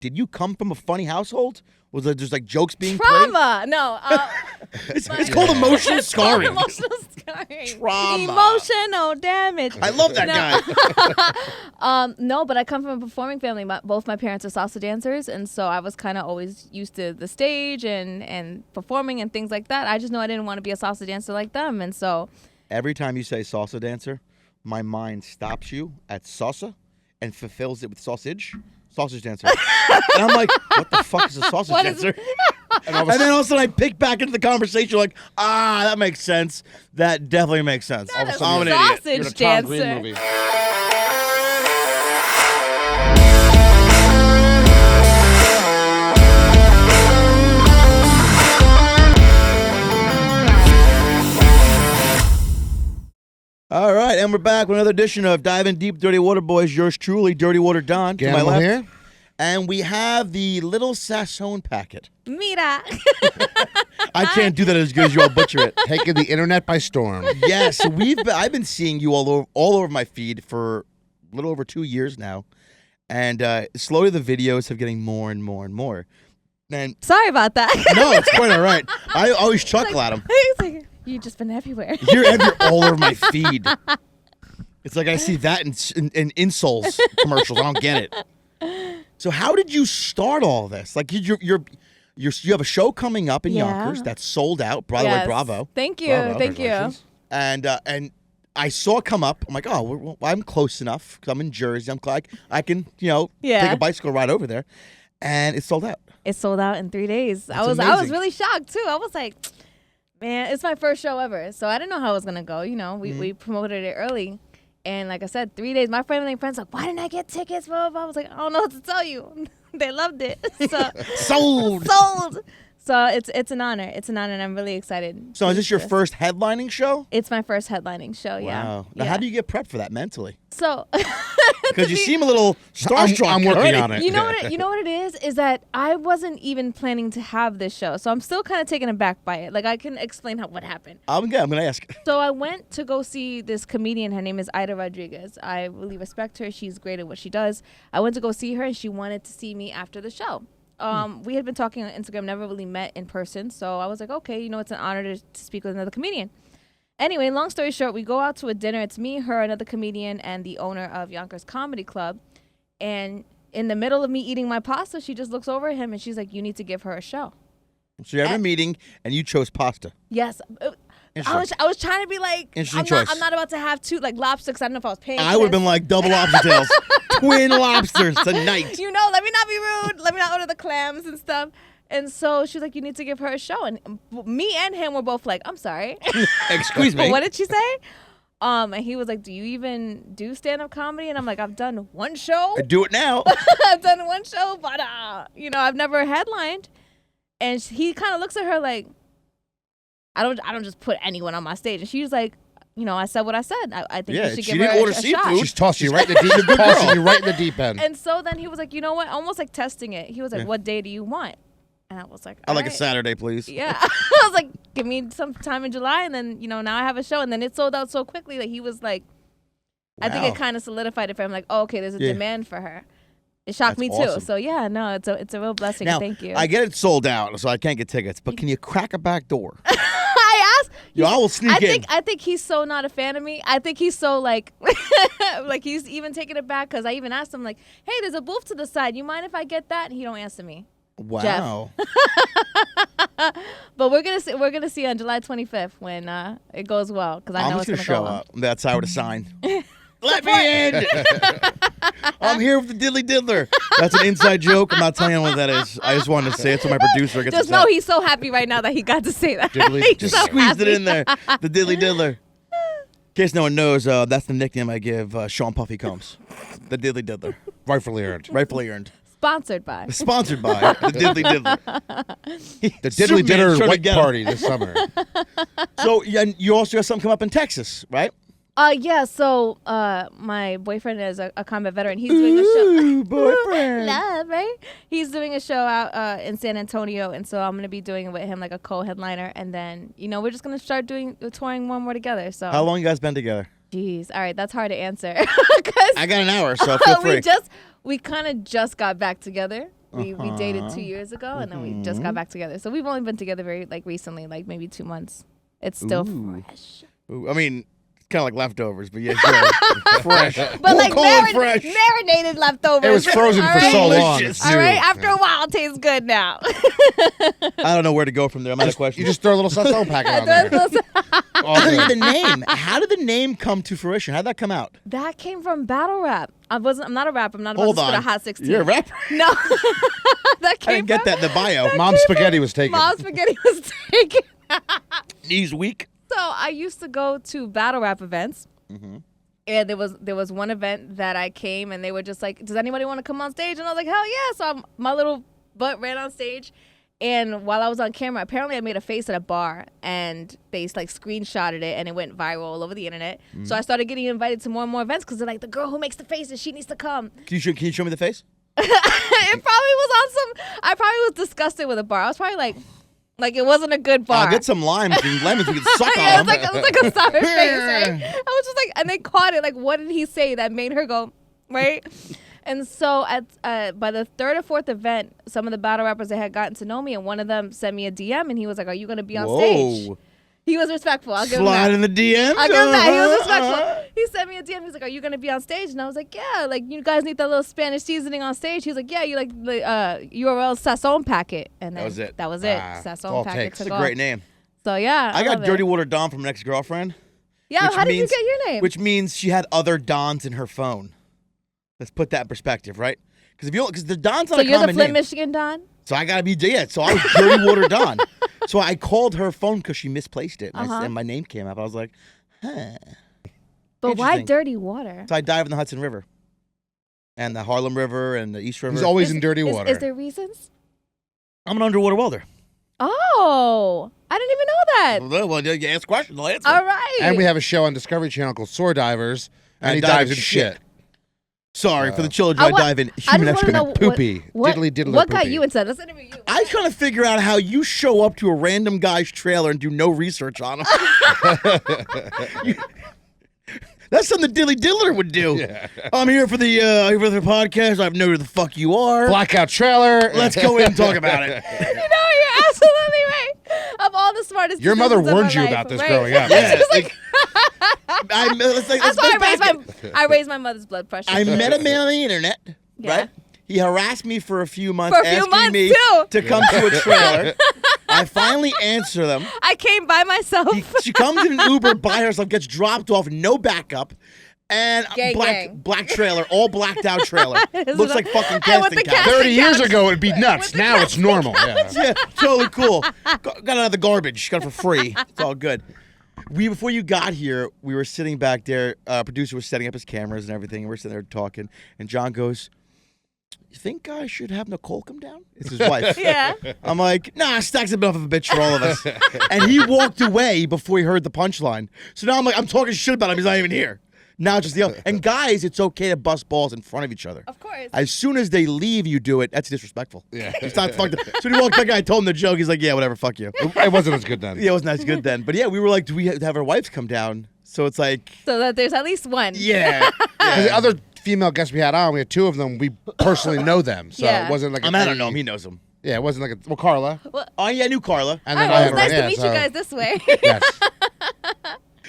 did you come from a funny household? Was there just like jokes being Trauma. No. It's called emotional scarring. Emotional scarring. Trauma. Emotional damage. I love that guy. No, but I come from a performing family. Both my parents are salsa dancers, and so I was kind of always used to the stage and performing and things like that. I just know I didn't want to be a salsa dancer like them, and so. Every time you say salsa dancer, my mind stops you at salsa and fulfills it with sausage dancer. And I'm like, what the fuck is a sausage dancer? And then all of a sudden I pick back into the conversation like, that makes sense. That definitely makes sense. Not a sausage dancer. All right, and we're back with another edition of Diving Deep Dirty Water Boys. Yours truly, Dirty Water Don, to my left. Here. And we have the Lilsazonpacket. Mira. I can't do that as good as you all butcher it. Taking the internet by storm. Yes, I've been seeing you all over my feed for a little over 2 years now, and slowly the videos have getting more and more and more. And sorry about that. No, it's quite all right. I always chuckle at them. You've just been everywhere. You're all over my feed. It's like I see that in insoles commercials. I don't get it. So how did you start all this? Like you have a show coming up in Yonkers that's sold out. By the way, bravo. Thank you. Bravo. Thank you. And I saw it come up. I'm like, well, I'm close enough because I'm in Jersey. I'm like, I can take a bicycle ride over there, and it's sold out. It's sold out in 3 days. That's I was amazing. really shocked too. I was like, man, it's my first show ever, so I didn't know how it was gonna go. We promoted it early, and like I said, 3 days. My family and friends like, why didn't I get tickets? Blah, blah, blah. I was like, I don't know what to tell you. They loved it. So sold. So it's an honor. It's an honor, and I'm really excited. So is this your first headlining show? It's my first headlining show. Yeah. Wow. Now, how do you get prepped for that mentally? So. Because you seem a little starstruck. I'm working on it. You know what it is that I wasn't even planning to have this show, so I'm still kind of taken aback by it. Like I can explain what happened. I'm gonna ask. So I went to go see this comedian. Her name is Ida Rodriguez. I really respect her. She's great at what she does. I went to go see her, and she wanted to see me after the show. We had been talking on Instagram, never really met in person, so I was like, okay, it's an honor to speak with another comedian. Anyway, long story short, we go out to a dinner. It's me, her, another comedian, and the owner of Yonkers Comedy Club. And in the middle of me eating my pasta, she just looks over at him, and she's like, you need to give her a show. So you have a meeting, and you chose pasta. Yes. I was trying to be like, I'm not about to have two, like, lobster, because I don't know if I was paying. I would have been like, double lobster tails. Twin lobsters tonight. Let me not be rude. Let me not order the clams and stuff. And so she's like, you need to give her a show. And me and him were both like, I'm sorry. Excuse me. What did she say? And he was like, do you even do stand-up comedy? And I'm like, I've done one show. I do it now. I've done one show, but, I've never headlined. And he kind of looks at her like, I don't just put anyone on my stage. And she was like, I said what I said. I think you should give her a shot. She's tossing you right in the deep end. And so then he was like, you know what? Almost like testing it. He was like, what day do you want? And I was like, I like a Saturday, please. Yeah. I was like, give me some time in July. And then, now I have a show. And then it sold out so quickly that he was like, wow. I think it kind of solidified it for him. Like, oh, okay, there's a demand for her. It shocked me too. So yeah, no, it's a real blessing. Now, thank you. I get it sold out, so I can't get tickets. But can you crack a back door? I asked. I will sneak in. I think he's so not a fan of me. I think he's so like, like he's even taking it back because I even asked him like, hey, there's a booth to the side. You mind if I get that? And he don't answer me. Wow. But we're gonna see on July 25th when it goes well because I know it's gonna show go up. That's how to sign. Let me in. I'm here with the Diddly Diddler. That's an inside joke. I'm not telling you what that is. I just wanted to say it so my producer gets just upset. know he's so happy right now that he got to say that. Just so squeezed happy. It in there. The Diddly Diddler. In case no one knows, that's the nickname I give Sean Puffy Combs. The Diddly Diddler. Rightfully earned. Rightfully earned. Sponsored by the Diddly Diddler. The Diddly Diddler White Party this summer. So you also have something come up in Texas, right? Yeah, so my boyfriend is a combat veteran. He's doing a show. Boyfriend. Love, right? He's doing a show out in San Antonio, and so I'm going to be doing it with him like a co-headliner. And then, we're just going to start touring one more together. So how long you guys been together? Jeez. All right, that's hard to answer. I got an hour, so feel free. We kind of just got back together. We dated 2 years ago, and then we just got back together. So we've only been together very recently, like maybe 2 months. It's still fresh. Ooh, I mean, it's kind of like leftovers, but yeah, sure. Fresh. But we'll like call it fresh. marinated leftovers. It was frozen for so long. It's All new. right, after a while, it tastes good now. I don't know where to go from there. I'm out of questions. You just throw a little Sazon packet on there. The name. How did the name come to fruition? How did that come out? That came from battle rap. I'm not a rapper. I'm not about Hold to spit on. a hot 16. You're a rapper? No. That came I didn't get that in the bio. Mom's spaghetti was taken. Mom's spaghetti was taken. Knees weak. So I used to go to battle rap events. And there was one event that I came, and they were just like, does anybody want to come on stage? And I was like, hell yeah. So my little butt ran on stage. And while I was on camera, apparently I made a face at a bar, and they screenshotted it, and it went viral all over the internet. So I started getting invited to more and more events because they're like, the girl who makes the faces, she needs to come. Can you show me the face? It probably was on I probably was disgusted with a bar. I was probably like it wasn't a good bar. I'll get some limes and lemons we can suck Yeah, on it them. was like a sour face, right? I was just like, and they caught it. Like, what did he say that made her go, right? And so by the third or fourth event, some of the battle rappers that had gotten to know me, and one of them sent me a DM, and he was like, "Are you going to be on stage?" He was respectful. I'll give him that. Slide in the DMs. I'll give him that. He was respectful. He sent me a DM. He's like, "Are you going to be on stage?" And I was like, "Yeah. Like, you guys need that little Spanish seasoning on stage." He was like, "Yeah, you like the URL Lilsazonpacket." And then That was it. That was it. all Lilsazonpacket takes. took It's a off. great name. So yeah, I got love Dirty it. Water Don from an ex-girlfriend. Yeah, which how did you means- get your name? Which means she had other Dons in her phone. Let's put that in perspective, right? Because the Don's not So a you're the common Flint, name. Michigan Don? So I gotta be So I was Dirty Water Don. So I called her phone because she misplaced it, and, and my name came up. I was like, huh. But why Interesting. Dirty Water? So I dive in the Hudson River, and the Harlem River, and the East River. He's always in dirty water. Is there reasons? I'm an underwater welder. Oh, I didn't even know that. Well, you ask questions, I'll answer. All right. And we have a show on Discovery Channel called Sword Divers, and I he dive dives in in shit. shit. Sorry for the children. I I wa- dive in I human just want to know excrement. Poopy. What, Diddly diddler what got poopy. you into that? Let's interview you. I'm trying to figure out how you show up to a random guy's trailer and do no research on him. That's something the Dilly Diddler would do. Yeah. I'm here for the podcast. I know who the fuck you are. Blackout trailer. Let's go in and talk about it. You know, you're absolutely right. Of all the smartest Your mother decisions of warned my you life, about this right? growing up. Yeah, It's let's That's why back it. I raised my mother's blood pressure. I met a man on the internet, Yeah. right? He harassed me for a few months, For a few asking months, me too. to come to a trailer. I finally answer them. I came by myself. She comes in an Uber by herself, gets dropped off, no backup, and Gang, gang. black trailer, all blacked out trailer. Looks like fucking And with casting the couch. casting 30 years couch. ago, it'd be nuts. With the Now it's casting normal. Yeah. Yeah, totally cool. Got out of the garbage. Got it for free. It's all good. Before you got here, we were sitting back there. Producer was setting up his cameras and everything. And we're sitting there talking. And John goes, "You think I should have Nicole come down?" It's his wife. Yeah. I'm like, "Nah, Stack's enough of a bitch for all of us." And he walked away before he heard the punchline. So now I'm talking shit about him. He's not even here. Now it's just the other. And guys, it's okay to bust balls in front of each other. Of course. As soon as they leave, you do it. That's disrespectful. Yeah. It's not fucked up. So when he walked back, I told him the joke. He's like, "Yeah, whatever, fuck you." It wasn't as good then. Yeah, it wasn't as good then. But yeah, we were like, do we have our wives come down? So it's like, So that there's at least one. yeah. Because the other female guests we had on, we had two of them. We personally know them, so Yeah. it wasn't like. I don't know him. He knows him. Yeah, it wasn't like Carla. Oh, yeah, I knew Carla. And All then right, well, I it's nice yeah, to meet so, you guys this way. Yes.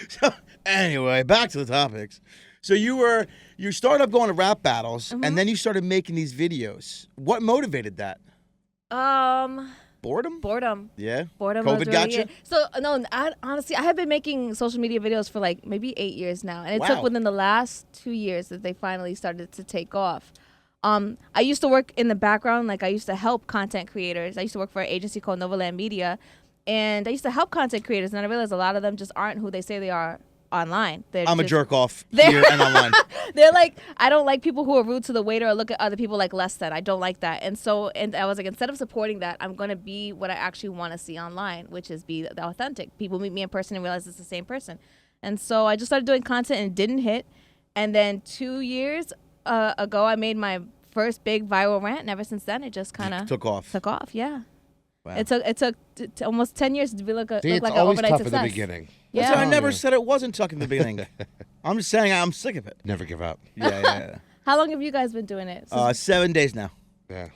So, anyway, back to the topics. So you started up going to rap battles, and then you started making these videos. What motivated that? Boredom? Boredom. Yeah. Boredom. COVID was got really you? it. So no, honestly, I have been making social media videos for like maybe 8 years now, and it Wow. took within the last 2 years that they finally started to take off. I used to work in the background, like I used to help content creators. I used to work for an agency called Novaland Media, and I used to help content creators, and then I realized a lot of them just aren't who they say they are online. I'm a just- jerk off They're- here and online. They're like, I don't like people who are rude to the waiter or look at other people like less than. I don't like that. And I was like, instead of supporting that, I'm going to be what I actually want to see online, which is be the authentic. People meet me in person and realize it's the same person. And so I just started doing content and it didn't hit. And then 2 years ago, I made my first big viral rant. And ever since then, it just kind of Took off. Took off, yeah. Wow. It took almost 10 years to look See, it's like an always overnight tough success. at the beginning. Yeah. Listen, I never said it wasn't tough in the beginning. I'm just saying I'm sick of it. Never give up. Yeah. How long have you guys been doing it? 7 days now. Yeah.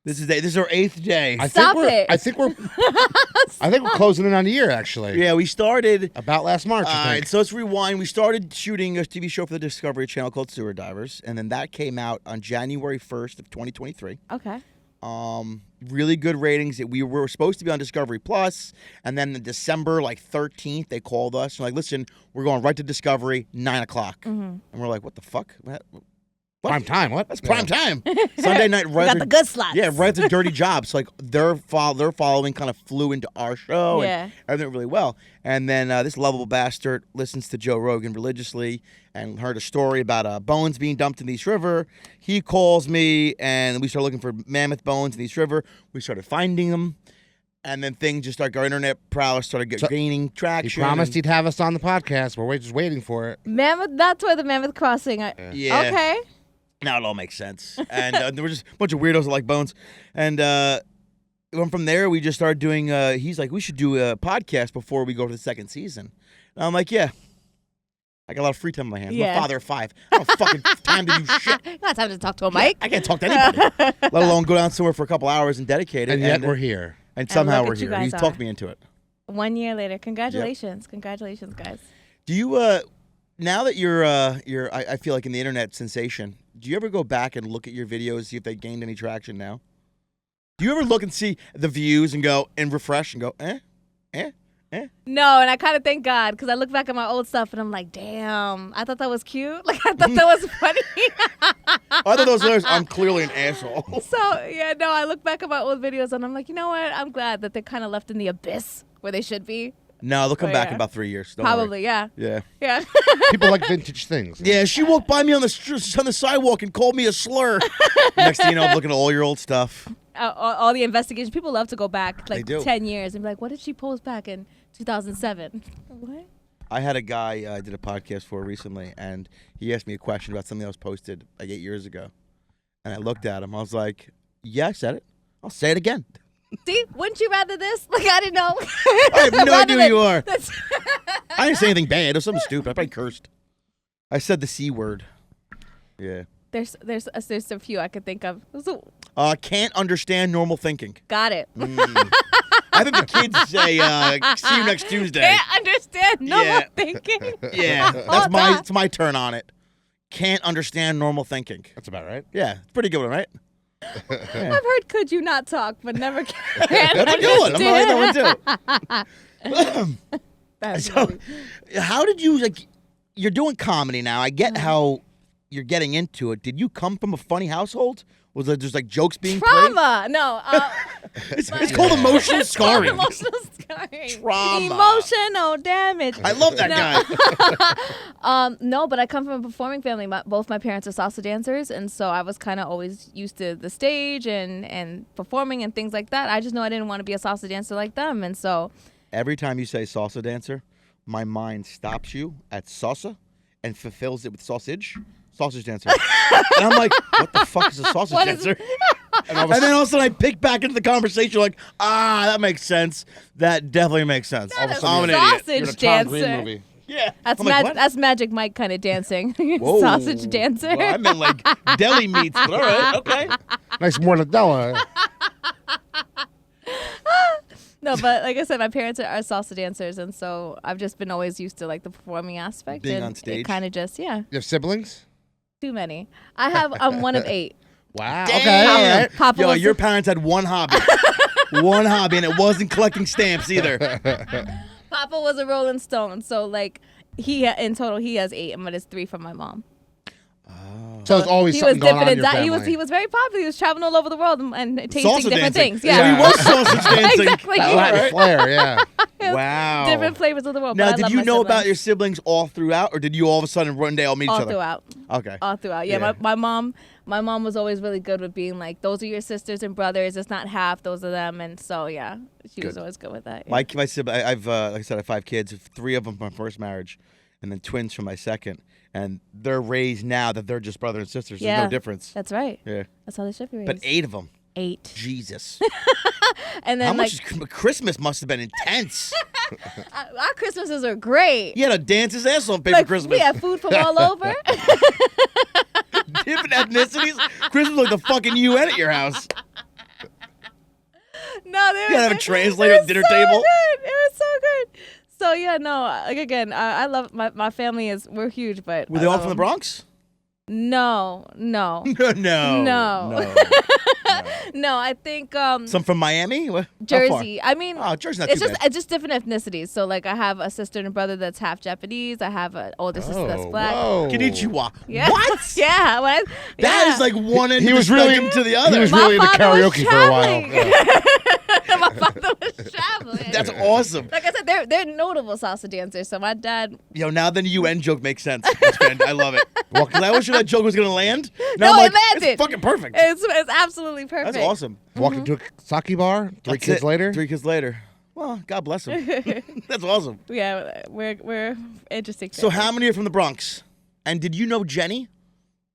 This is our 8th day. Stop it. I think we're closing in on a year, actually. Yeah, we started About last March, All I right, think. so let's rewind. We started shooting a TV show for the Discovery Channel called Sewer Divers, and then that came out on January 1st of 2023. Okay. Really good ratings. We were supposed to be on Discovery Plus, and then December 13th, they called us and like, listen, we're going right to Discovery, 9 o'clock, and we're like, what the fuck? What? Prime time, what? That's prime time. Sunday night. We got the good slots. Yeah, right after Dirty Jobs. So, like their following kind of flew into our show. Yeah. And everything went really well. And then this lovable bastard listens to Joe Rogan religiously and heard a story about bones being dumped in the East River. He calls me and we started looking for mammoth bones in the East River. We started finding them. And then things just started, our internet prowess started gaining traction. He promised he'd have us on the podcast. We're just waiting for it. Mammoth. That's where the Mammoth Crossing. Yeah. Okay. Now it all makes sense. And there were just a bunch of weirdos that like bones. And from there, we just started doing, he's like, we should do a podcast before we go to the second season. And I'm like, yeah. I got a lot of free time on my hands. Yeah. I'm a father of 5. I don't have fucking time to do shit. You got time to talk to a mic. I can't talk to anybody, let alone go down somewhere for a couple hours and dedicate it. And yet we're here. And somehow look we're at you here. guys He are. talked me into it. 1 year later. Congratulations. Congratulations, guys. Do you, now that you're I feel like in the internet sensation, do you ever go back and look at your videos, see if they gained any traction now? Do you ever look and see the views and go and refresh and go, eh? No, and I kind of thank God because I look back at my old stuff and I'm like, damn, I thought that was cute. Like, I thought that was funny. I thought those hilarious. I'm clearly an asshole. So, yeah, no, I look back at my old videos and I'm like, you know what? I'm glad that they're kind of left in the abyss where they should be. No, they'll come back in yeah. about 3 years. Don't worry. Probably, yeah. Yeah. Yeah. People like vintage things. Yeah, she walked by me on the sidewalk and called me a slur. Next thing you know, I'm looking at all your old stuff. All the investigations. People love to go back like They do. 10 years and be like, what did she post back in 2007? What? I had a guy I did a podcast for recently, and he asked me a question about something that was posted like 8 years ago. And I looked at him. I was like, yeah, I said it. I'll say it again. See, wouldn't you rather this? Like, I didn't know. I have no idea who you are. That's I didn't say anything bad. It was something stupid. I probably cursed. I said the C word. Yeah. There's a few I could think of. So, Can't understand normal thinking. got it. I think the kids say, see you next Tuesday. Can't understand normal Yeah. thinking. Yeah, Oh, God. it's my turn on it. Can't understand normal thinking. That's about right. Yeah, it's a pretty good one, right? I've heard could you not talk, but never can. That's a good one. I'm gonna like that one too. That's So, funny. how did you You're doing comedy now. I get how you're getting into it. Did you come from a funny household? Was there just like jokes being Trauma. No. played? It's called emotional It's called scarring. emotional scarring. Trauma. Emotional damage. I love that guy. No, but I come from a performing family. Both my parents are salsa dancers, and so I was kind of always used to the stage and performing and things like that. I just know I didn't want to be a salsa dancer like them, and so Every time you say salsa dancer, my mind stops you at salsa and fulfills it with sausage. Sausage dancer. And I'm like, what the fuck is a sausage What is- dancer? And then all of a sudden I pick back into the conversation like, that makes sense. That definitely makes sense. Not a I'm an idiot. sausage You're in a Tom Green dancer. movie. Yeah. That's I'm like, what? that's Magic Mike kind of dancing. Whoa. Sausage dancer. Well, I meant like deli meats, but all right, okay. Nice mortadella. No, but like I said, my parents are salsa dancers, and so I've just been always used to like the performing aspect. Being and on stage. It kind of just, yeah, You have siblings? too many. I have, I'm one of 8. Wow. Damn. Okay, all right. Papa Yo, was your parents had one hobby. One hobby, and it wasn't collecting stamps either. Papa was a Rolling Stone, so like in total he has 8, but it's 3 from my mom. So it's always He was something going on dipping in and your he family. was very popular. He was traveling all over the world and tasting Salsa different dancing. things. So Yeah, he was sausage dancing. Exactly. That Latin flair, yeah. Wow. Different flavors of the world. Now, but I did love you my know about siblings. your siblings all throughout, or did you all of a sudden one day all meet each all other? throughout? Okay. All throughout. Yeah, Yeah. My mom was always really good with being like, those are your sisters and brothers. It's not half. Those are them. And so yeah, she was always good with that. Yeah. My sibling, I've like I said, I have 5 kids. 3 of them from my first marriage, and then twins from my second. And they're raised now that they're just brother and sisters. There's Yeah. no difference. That's right. Yeah. That's how they should be raised. But 8 of them. 8. Jesus. And then How like much is Christmas must have been intense. our Christmases are great. You had to dance his ass off paper Like, Christmas. we have food from all over. Different ethnicities. Christmas like the fucking UN at your house. it You gotta have a was- translator it at was dinner so table. Good. It was so good. So yeah, no. Like again, I love my family. We're huge, but Were I they all love from the them. Bronx? No. No. No, I think Some from Miami? How far? Jersey. I mean, Oh, Jersey's not it's too just bad. it's just different ethnicities. So like I have a sister and a brother that's half Japanese. I have an older sister that's black. Whoa. Konnichiwa. Yeah. What? Yeah. That yeah. is like one end He of was the really- spectrum to the other. He was My really into father was karaoke for a while. traveling. Yeah. My father was traveling. That's awesome. Like I said, they're notable salsa dancers. So my dad. Yo, now the UN joke makes sense. I love it. Well, because I was sure that joke was going to land. Now No, I'm it like, landed. It's fucking perfect. It's absolutely perfect. That's awesome. Walk into a sake bar, three That's kids it. later. 3 kids later. Well, God bless him. That's awesome. Yeah, we're interesting. So family. how many are from the Bronx? And did you know Jenny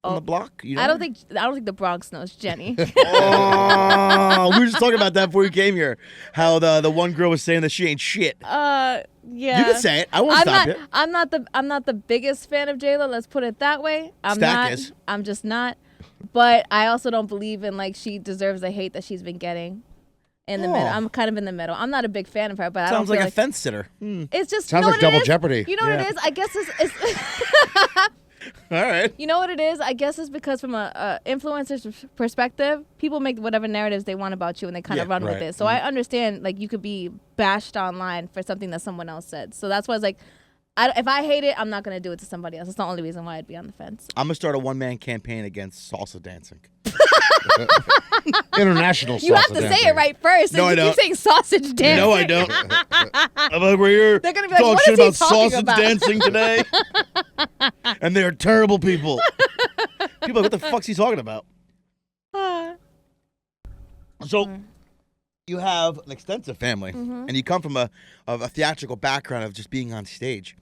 on the block? You know I her? don't think the Bronx knows Jenny. Oh, we were just talking about that before you came here. How the one girl was saying that she ain't shit. Yeah. You can say it. I won't stop you. I'm not the biggest fan of J-Lo. Let's put it that way. Stack is. I'm just not. But I also don't believe in like she deserves the hate that she's been getting. In the middle, I'm kind of in the middle. I'm not a big fan of her, but I don't Sounds feel like a fence sitter. It's just Sounds you know like what it Double is? Jeopardy. You know what it is? I guess it's All right. you know what it is? I guess it's because from a influencer's perspective, people make whatever narratives they want about you and they kind of Yeah, run with right. it. So I understand like you could be bashed online for something that someone else said. So that's why it's like, if I hate it, I'm not going to do it to somebody else. That's the only reason why I'd be on the fence. I'm going to start a one-man campaign against salsa dancing. International. You have salsa to say dancing. it right first. No, and I you don't. keep saying sausage dancing. No, I don't. I'm over here They're gonna be like, talk what shit is he about talking sausage about? dancing today. And they are terrible people. People are like, what the fuck's he talking about? So you have an extensive family, and you come from a theatrical background of just being on stage.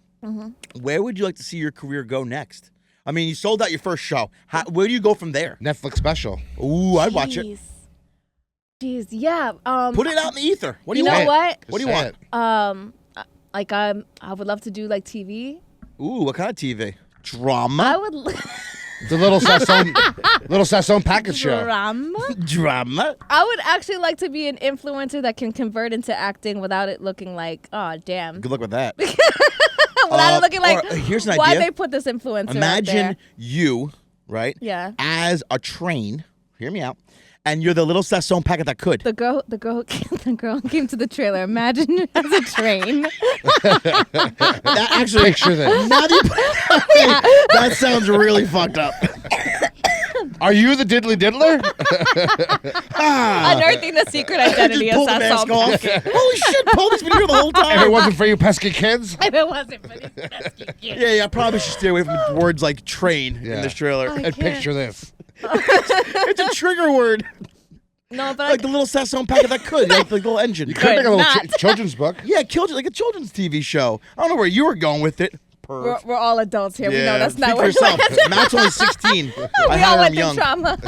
Where would you like to see your career go next? I mean, you sold out your first show. Where do you go from there? Netflix special. Ooh, I'd watch it. Jeez, yeah. Put it out in the ether. What do you you know want? what? What do you Say want? it. Like I would love to do like TV. Ooh, what kind of TV? Drama? I would The Lilsazonpacket show. drama. Drama? I would actually like to be an influencer that can convert into acting without it looking like, oh damn. Good luck with that. Without it looking like, here's an why idea. they put this influencer out Imagine there? you, right? Yeah. As a train. Hear me out. And you're the Lilsazonpacket that could. The girl came to the trailer. Imagine as a train. That actually, Picture this. now that you that sounds really fucked up. Are you the diddly diddler? Unearthing the secret identity Just of pull the mask off. Sasson. Holy shit, Paulie's been here the whole If it time. wasn't for you pesky kids. If it wasn't for these pesky kids. Yeah, I probably should stay away from words like train Yeah. in this trailer. I And can't. picture this. It's a trigger word. No, but Like the Lilsazonpacket that could. Like the little engine. You could make a little not. children's book. Yeah, like a children's TV show. I don't know where you were going with it. we're all adults here. We know that's speak not for what yourself. Matt's only 16. we I all hire him went through young. trauma.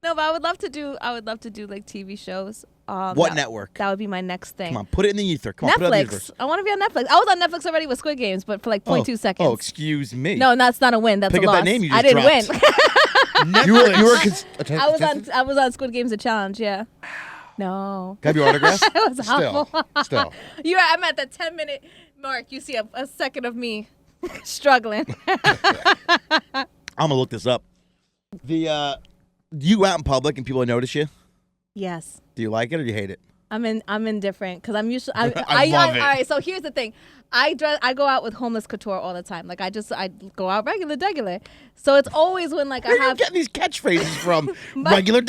No, but I would love to do like TV shows. What that- network? That would be my next thing. Come on, put it in the ether. Come on, put it in the Netflix. universe. I want to be on Netflix. I was on Netflix already with Squid Games, but for like 0.2 seconds. Oh, excuse me. No, that's not a win. That's Pick a up loss. that name you I just didn't dropped. win. You were I was on Squid Games a challenge. Yeah. No. Can I have your autograph? It was Still. awful. I'm at the 10-minute mark. You see a second of me struggling. I'm gonna look this up. You go out in public and people notice you. Yes. Do you like it or do you hate it? I'm indifferent because I'm usually I love it. all right, so here's the thing. I go out with homeless couture all the time. Like I go out regular. So it's always when like Where I are you have getting these catchphrases from? Regular,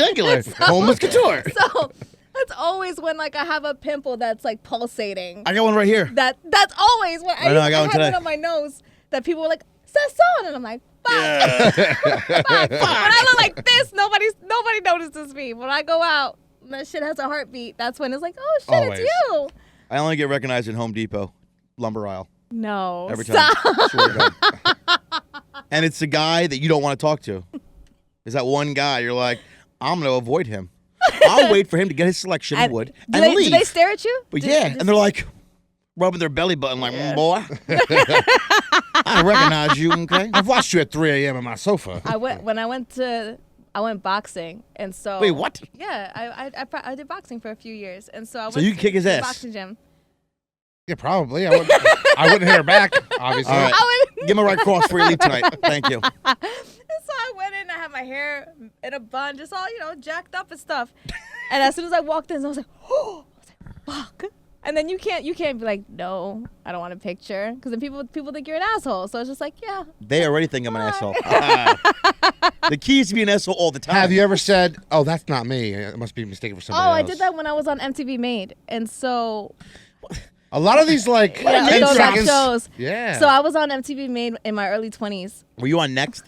homeless couture. so it's always when like I have a pimple that's like pulsating. I got one right here. That's always when I know, I got one had today. one on my nose that people were like, Sasson, and I'm like, fuck. Yeah. Fuck. When I look like this, nobody notices me. When I go out, and that shit has a heartbeat. That's when it's like, oh shit, Always. it's you. I only get recognized in Home Depot, lumber aisle, No. every time. Stop. Swear to God. And it's the guy that you don't want to talk to. Is that one guy you're like, I'm gonna avoid him. I'll wait for him to get his selection of wood and leave. Do they stare at you? But and they're like rubbing their belly button like, boy, I recognize you, okay? I've watched you at 3 a.m. on my sofa. when I went to I went boxing, and so Wait, what? Yeah, I did boxing for a few years, and so I went So you to kick his the ass? boxing gym. Yeah, probably. I wouldn't hit her back, obviously. All right. I would. Give him a right cross before you leave tonight. Thank you. And so I went in. I had my hair in a bun, just all jacked up and stuff. And as soon as I walked in, I was like, oh, fuck. And then you can't be like, no, I don't want a picture, because then people think you're an asshole. So it's just like, yeah. They already think I'm an asshole. The key is to be an asshole all the time. Have you ever said, "Oh, that's not me. It must be mistaken for somebody else"? I did that when I was on MTV Made, and so A lot of these like 10 those rap seconds. shows. Yeah. So I was on MTV Made in my early 20s. Were you on Next?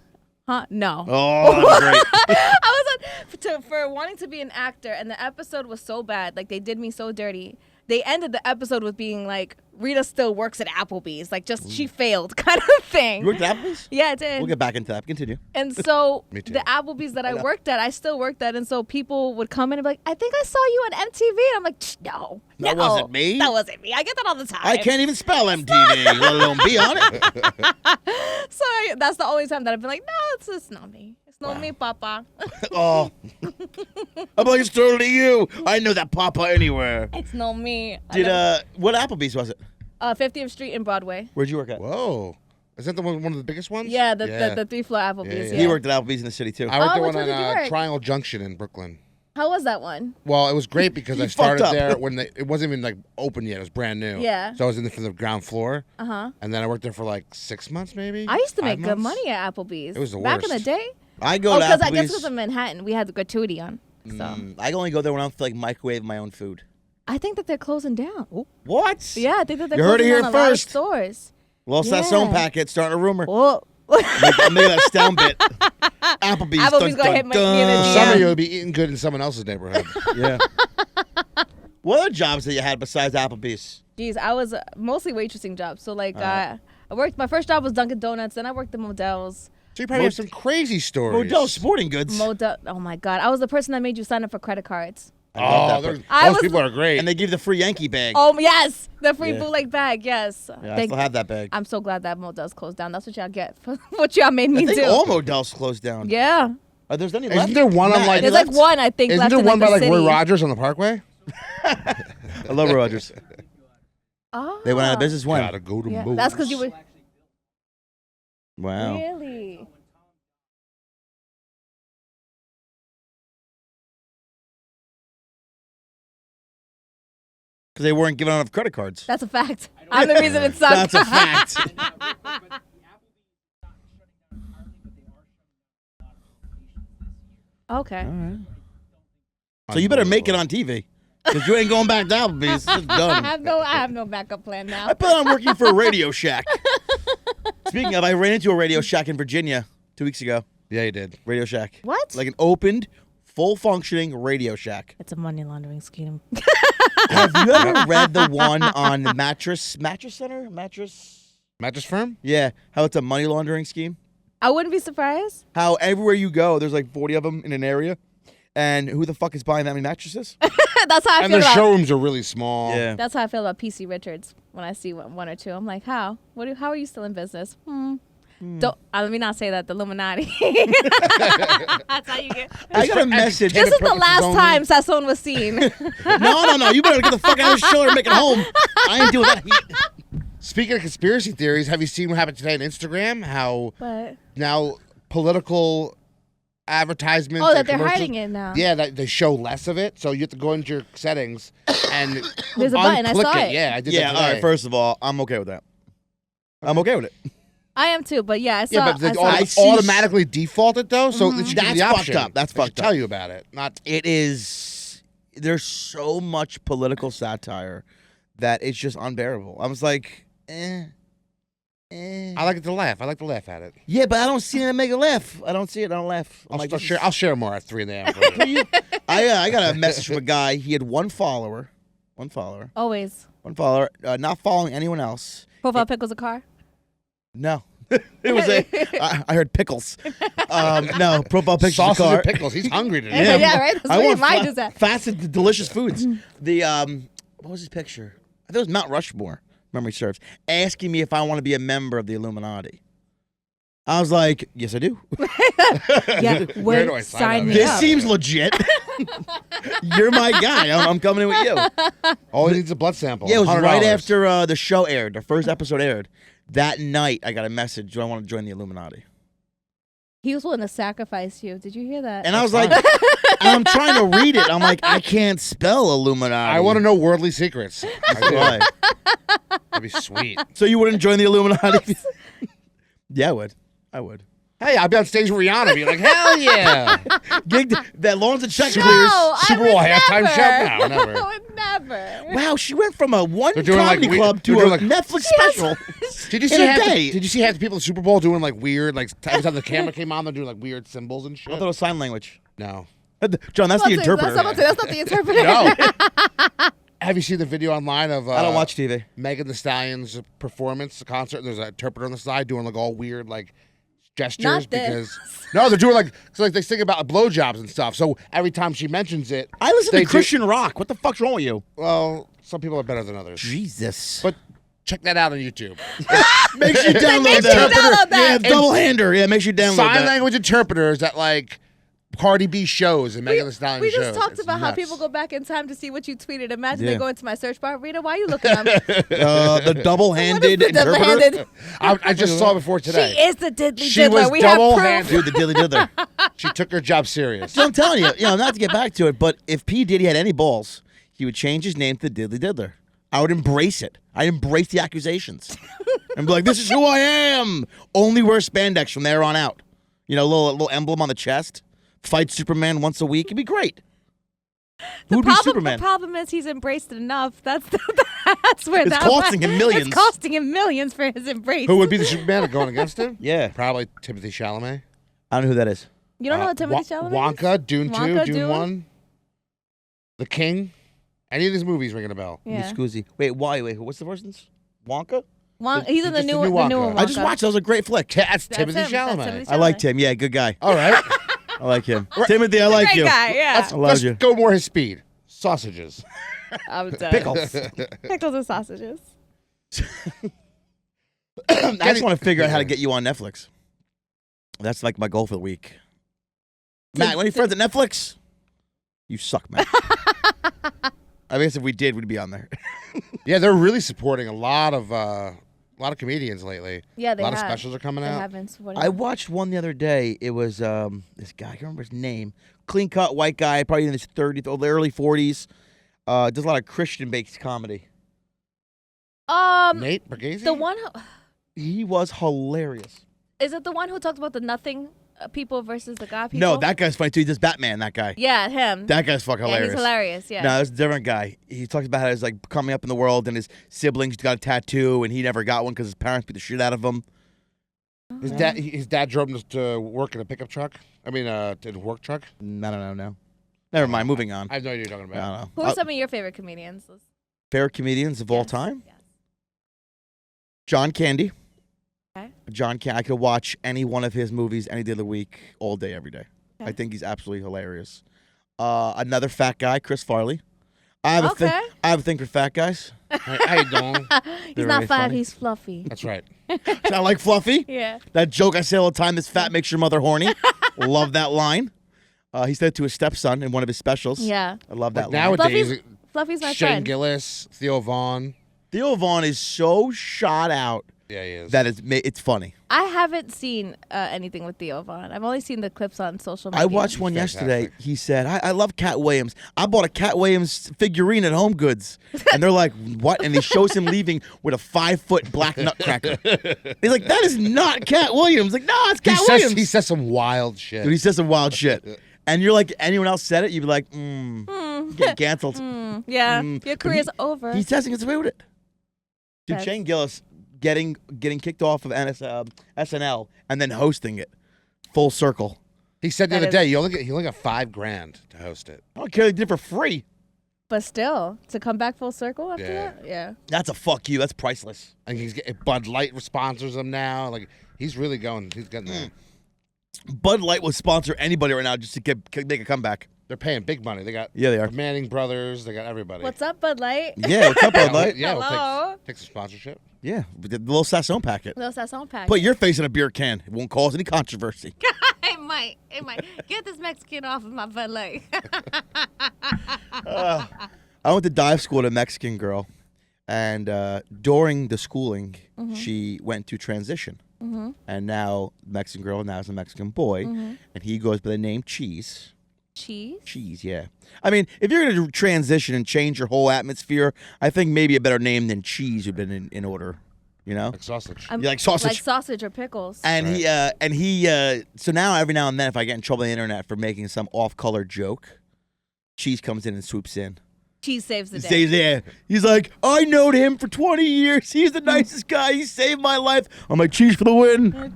Huh? No. Oh, that was great. I was on for wanting to be an actor, and the episode was so bad. Like, they did me so dirty. They ended the episode with being like, Rita still works at Applebee's. Like, just she failed kind of thing. You worked at Applebee's? Yeah, I did. We'll get back into that. Continue. And so Me too. the Applebee's that I worked at, I still worked at. And so people would come in and be like, I think I saw you on MTV. And I'm like, no. That wasn't me. That wasn't me. I get that all the time. I can't even spell MTV, let alone be on it. So that's the only time that I've been like, no, it's not me. It's not me, Papa. Oh. I'm like, it's totally you. I know that Papa anywhere. It's not me. What Applebee's was it? 50th Street and Broadway. Where'd you work at? Whoa. Is that one of the biggest ones? Yeah, the 3-floor Applebee's. Yeah. Yeah. He worked at Applebee's in the city, too. I worked at which one one did you on work? Triangle Junction in Brooklyn. How was that one? Well, it was great because I You started fucked up. there when it wasn't even like open yet. It was brand new. Yeah. So I was in from the ground floor. Uh-huh. And then I worked there for like 6 months, maybe. I used to 5 make good months. money at Applebee's. It was the Back in the worst. day? I go to Because I Applebee's. guess because I'm in Manhattan, we had the gratuity on. So I only go there when I don't feel like microwave my own food. I think that they're closing down. What? Yeah, I think that they're You heard it closing here down a lot of first. stores. Lilsazonpacket starting a rumor. Whoa. I'm making that sound bit. Applebee's. Applebee's gonna hit me in the Some of DM. you would be eating good in someone else's neighborhood. Yeah. What other jobs that you had besides Applebee's? Geez, I was mostly waitressing jobs. So like I worked. My first job was Dunkin' Donuts. Then I worked at Modell's. So you probably have some crazy stories. Modell Sporting Goods. Oh my God, I was the person that made you sign up for credit cards. I love Oh, that those part. people are great. And they give you the free Yankee bag. Oh yes, the free Yeah. bootleg bag. Yes. Yeah, I still have that bag. I'm so glad that Modell's closed down. That's what y'all get for what y'all made me I think do. all Modell's closed down. Yeah. Are there any left? Isn't there one on Matt, like? any There's like left? one I think Isn't left there in one by the like city. Roy Rogers on the Parkway? I love Roy Rogers. Oh. They went out of business when? Gotta go to Yeah. Moe's. That's because you were Wow. really. Because they weren't giving out enough credit cards. That's a fact. I'm the reason it sucked. That's a fact. Okay. So you better make it on TV. Because you ain't going back to Applebee's. It's I done. have no backup plan now. I plan on working for a Radio Shack. Speaking of, I ran into a Radio Shack in Virginia 2 weeks ago. Yeah, you did. Radio Shack. What? Like an opened, full functioning Radio Shack. It's a money laundering scheme. Have you ever read the one on the Mattress Center? Mattress Firm? Yeah. How it's a money laundering scheme? I wouldn't be surprised. How everywhere you go, there's like 40 of them in an area. And who the fuck is buying that many mattresses? That's how I And feel their about. showrooms are really small. Yeah. That's how I feel about PC Richards when I see one or two. I'm like, how? How are you still in business? Don't let me not say that. The Illuminati. That's how you get. I got a message. This is the purposes last only. time Sassoon was seen. No. You better get the fuck out of the show and make it home. I ain't doing that heat. Speaking of conspiracy theories, have you seen what happened today on Instagram? How But now political advertisements. oh, and that they're commercials- hiding it now. Yeah, that they show less of it, so you have to go into your settings and There's a button. I unclick saw it. Yeah, I did Yeah, that all today. right. First of all, I'm okay with that. I'm okay with it. I am too. But yeah, I saw. Yeah, but they I saw I see- automatically default it though, so it should give you That's the fucked option. up. That's They should fucked up. Tell you about it. Not It is. There's so much political satire that it's just unbearable. I was like, eh. I like it to laugh. I like to laugh at it. Yeah, but I don't see it make a laugh. I don't see it. I don't laugh. I'm I'll, like, I'll this share. is- I'll share more at 3 in the afternoon. I got a message from a guy. He had one follower, always. not following anyone else. Profile pic was a car. No. It was I heard pickles. No, profile picture of the Sausage car. and pickles. He's hungry today. Yeah, right? That's I where your want mind is at. fast and delicious foods. The what was his picture? I think it was Mount Rushmore. Memory serves. Asking me if I want to be a member of the Illuminati. I was like, yes, I do. Yeah, Where do I sign up? me This up. seems legit. You're my guy. I'm coming in with you. All he needs is a blood sample. Yeah, it was right $100. after the show aired. The first episode aired. That night, I got a message. Do I want to join the Illuminati? He was willing to sacrifice you. Did you hear that? And I was like, and I'm trying to read it. I'm like, I can't spell Illuminati. I want to know worldly secrets. That's why. That'd be sweet. So you wouldn't join the Illuminati? Yeah, I would. Hey, I'll be on stage with Rihanna. Be like, hell yeah. Gig that long as the check no, clears. Super Bowl halftime show? No, never. I would never. Wow, she went from a one They're doing, like, comedy club to they're a doing, like- Netflix special. Did you see In a half the, day. Did you see half the people at the Super Bowl doing like weird, like every time the camera came on, they're doing like weird symbols and I shit? thought it was sign language. No. John, that's the interpreter. That's not the interpreter. No. Have you seen the video online of I don't watch TV. Megan Thee Stallion's performance, the concert? There's an interpreter on the side doing like all weird like gestures Not because this. no, they're doing like they sing about blowjobs and stuff. So every time she mentions it, I listen they to do- Christian rock. What the fuck's wrong with you? Well, some people are better than others. Jesus. But check that out on YouTube. Make sure you download Make sure you download that. Yeah, double hander. Yeah, make sure you download Sign that. language interpreters at like Cardi B shows and Megan Thee Stallion We shows. just talked It's about how nuts. people go back in time to see what you tweeted. Imagine Yeah. they go into my search bar. Rita, why are you looking at me? The double-handed What is the interpreter. double-handed? I just saw it before today. She is the diddly She diddler. was We have double-handed. proof. Dude, the dilly diddler. She took her job serious. So I'm telling you, not to get back to it, but if P. Diddy had any balls, he would change his name to Diddly Diddler. I would embrace it. I'd embrace the accusations. And be like, this is who I am. Only wear spandex from there on out. You know, little emblem on the chest. Fight Superman once a week. It'd be great. Who would be Superman? The problem is he's embraced it enough. That's where It's that costing him millions. It's costing him millions for his embrace. Who would be the Superman going against him? Yeah. Probably Timothy Chalamet. I don't know who that is. You don't know what Timothy Chalamet is? Wonka, Dune 2, Wonka, Dune Dune? 1, The King. Any of these movies ringing a bell? Yeah. Scoozy. Wait, why? Wait, what's the person's? Wonka? He's in the Just new the new one. Wonka. I just watched. That was a great flick. That's That's Timothy him. That's Chalamet. Timothy I liked him. Yeah, good guy. All right. I like him. Timothy, I like Great you. guy, yeah. I love Let's you. go more his speed. Sausages. I'm done. Pickles. Pickles and sausages. I just want to figure out how to get you on Netflix. That's like my goal for the week. Matt, any friends at Netflix? You suck, Matt. I guess if we did, we'd be on there. Yeah, they're really supporting a lot of comedians lately. Yeah, they A lot have. of specials are coming They out. have been supporting I them. watched one the other day. It was this guy. I can't remember his name. Clean cut white guy, probably in his 30s, or the early 40s. Does a lot of Christian-based comedy. Nate Bargatze? The one who, He was hilarious. is it the one who talked about the nothing people versus the God people? No, that guy's funny too. He does Batman. That guy. Yeah, him. That guy's fucking yeah, hilarious. he's hilarious. Yeah. No, it's a different guy. He talks about how he's like coming up in the world and his siblings got a tattoo and he never got one because his parents beat the shit out of him. His dad drove him to work in a pickup truck. I mean, in a work truck. No. Never mind. Moving on. I have no idea what you're talking I about. don't know. Who are some of your favorite comedians? Favorite comedians of all Yes, time? Yes. John Candy. Okay. John Candy. I could watch any one of his movies any day of the week, all day, every day. Okay. I think he's absolutely hilarious. Another fat guy, Chris Farley. I have Okay. I have a thing for fat guys. How you doing? He's They're not really fat. funny. He's fluffy. That's right. I like Fluffy. Yeah. That joke I say all the time, this fat makes your mother horny. Love that line. He said it to his stepson in one of his specials. Yeah. I love that But line. nowadays, Fluffy's my Shane friend. Gillis, Theo Vaughn. Theo Vaughn is so shot out Yeah, he is. that it's funny. I haven't seen anything with Theo Vaughn. I've only seen the clips on social media. I watched one Fantastic. yesterday. He said, I love Cat Williams. I bought a Cat Williams figurine at Home Goods. And they're like, what? And he shows him leaving with a 5-foot black nutcracker. He's like, that is not Cat Williams. Like, no, it's Cat Williams. He says some wild shit. Dude, he says some wild shit. And you're like, anyone else said it, you'd be like, get canceled. Yeah. Mm. Your But career's over. He doesn't get away with it. Dude, That's- Shane Gillis getting kicked off of SNL and then hosting it. Full circle. He said the That other is- day, he only got $5,000 to host it. I don't care. They did it for free. But still, to come back full circle after Yeah. that? Yeah. That's a fuck you. That's priceless. And he's getting Bud Light sponsors him now. Like he's really going. He's getting there. Bud Light will sponsor anybody right now just to make a comeback. They're paying big money. They got they are. the Manning brothers. They got everybody. What's up, Bud Light? Yeah, what's up, Bud Light? Yeah, Hello. we'll take some sponsorship. Yeah, the Lilsazonpacket. Lilsazonpacket. Put your face in a beer can. It won't cause any controversy. It might. Get this Mexican off of my Bud Light. I went to dive school with a Mexican girl, and during the schooling, she went to transition. And now, Mexican girl now is a Mexican boy, and he goes by the name Cheese. Cheese, yeah. I mean, if you're going to transition and change your whole atmosphere, I think maybe a better name than Cheese would have been in order. You know, Like sausage. you like sausage, like sausage or pickles. and he so now every now and then, if I get in trouble on the internet for making some off-color joke, Cheese comes in and swoops in. Cheese saves the day. Says, yeah. He's like, I knowed him for 20 years. He's the nicest guy. He saved my life. I'm like, Cheese for the win.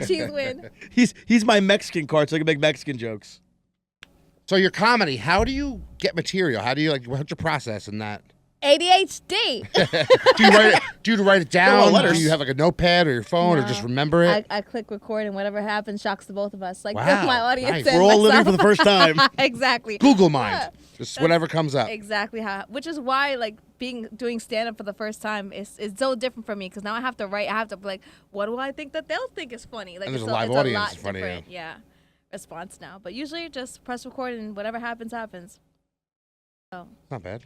Cheese win. He's my Mexican card, so I can make Mexican jokes. So your comedy, how do you get material? How do you what's your process in that? ADHD. Do you write it down? Do you have like a notepad or your phone or just remember it? I click record and whatever happens shocks the both of us. Like Wow, my audience nice. and We're all living myself. for the first time. Exactly. Google mind. Just whatever comes up. Exactly which is why doing stand up for the first time is so different for me because now I have to write. I have to be like, what do I think that they'll think is funny? Like And there's it's a live it's audience lot in front of you. different, yeah, response now. But usually just press record and whatever happens happens. So Not bad.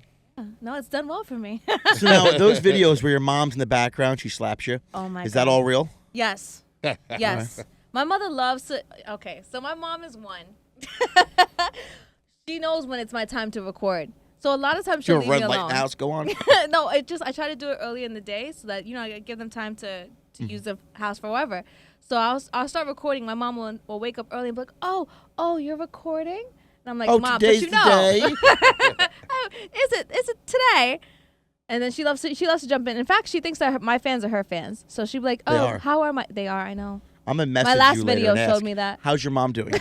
no, it's done well for me. So now, those videos where your mom's in the background, she slaps you. Oh my god. Is that all real? Yes. Yes. My mother loves to. Okay, so my mom is one. She knows when it's my time to record. So a lot of times she'll Your leave red me light alone. in the house go on? No, I try to do it early in the day so that I give them time to use the house for whatever. So I'll start recording. My mom will wake up early and be like, "Oh, you're recording?" And I'm like, "Mom, today's but you the know, day. oh, is it today?" And then she loves to jump in. In fact, she thinks that my fans are her fans. So she'd be like, They "Oh, are. how are my?" They are. I know. I'm gonna message My last you later video and showed ask, me that. How's your mom doing?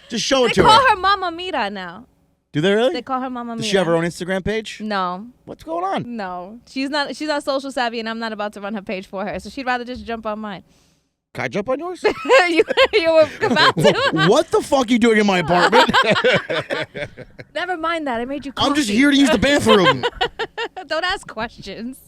Just show it They to call her. her Mama Mira now. Do they really? They call her Mama Mira. Does she have her own Instagram page? No. What's going on? No, she's not social savvy, and I'm not about to run her page for her. So she'd rather just jump on mine. Can I jump on yours? you were about to. What the fuck are you doing in my apartment? Never mind that. I made you coffee. I'm just here to use the bathroom. Don't ask questions.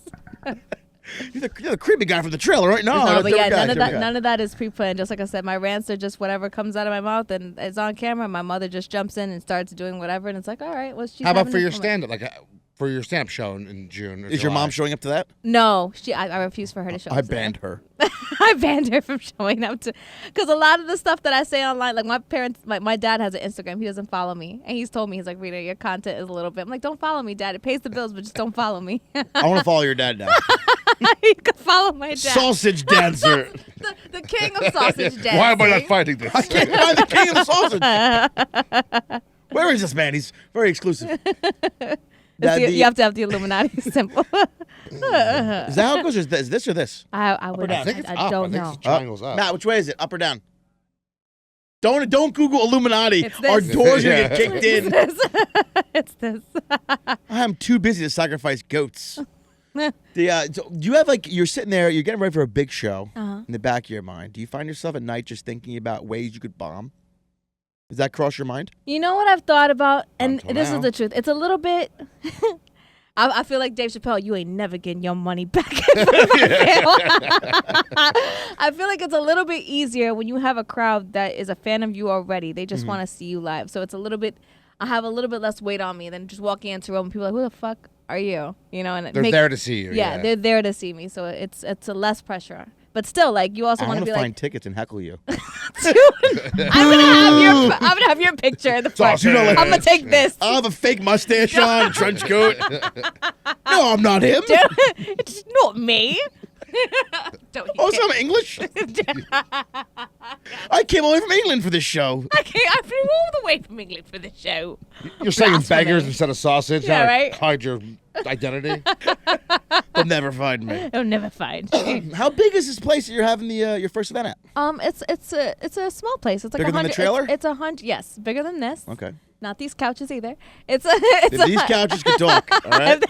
You're the creepy guy from the trailer, right? No, No, but yeah, different guy. none of that is pre-planned. Just like I said, my rants are just whatever comes out of my mouth, and it's on camera. My mother just jumps in and starts doing whatever, and it's like, all right, well, she's How about having for this your moment. stand-up? For your stand-up show in June or Is your July? mom showing up to that? No, I refuse for her to show. I up to banned that. her. I banned her from showing up to, because a lot of the stuff that I say online, like my parents, my dad has an Instagram. He doesn't follow me, and he's told me, he's like, Rita, your content is a little bit. I'm like, don't follow me, Dad. It pays the bills, but just don't follow me. I want to follow your dad now. You can follow my dad. Sausage dancer. the king of sausage dancing. Why am I not finding this? I can't find the king of the sausage. Where is this man? He's very exclusive. You have to have the Illuminati symbol. Is that how it goes? Or is this or this? I would. down? I think it's I up. don't I think know. it's triangles up. Matt, which way is it? Up or down? Don't Google Illuminati. It's this. Our doors are Yeah. gonna get kicked in. It's this. I'm too busy to sacrifice goats. So do you have you're sitting there, you're getting ready for a big show in the back of your mind. Do you find yourself at night just thinking about ways you could bomb? Does that cross your mind? You know what I've thought about, and Until this now. is the truth. It's a little bit. I feel like Dave Chappelle. You ain't never getting your money back. I feel like it's a little bit easier when you have a crowd that is a fan of you already. They just want to see you live, so it's a little bit. I have a little bit less weight on me than just walking into a room and people are like, who the fuck are you? You know, and They're there to see you. Yeah, they're there to see me, so it's a less pressure. But still, you also I want to want be to find like, tickets and heckle you. I'm gonna have your picture in the front. Sausage. I'm gonna take this. I'll have a fake mustache on, a trench coat. No, I'm not him. It's not me. Don't Oh, so I'm English? I came all the way from England for this show. I flew all the way from England for this show. You're saying Blasphemy. beggars instead of sausage. Yeah, How to right? Hide your identity. They'll never find me. They'll never find. How big is this place that you're having your first event at? It's a small place. It's like Bigger than the 100. trailer? It's 100. Yes, bigger than this. Okay. Not these couches either. It's If these couches could talk, all right?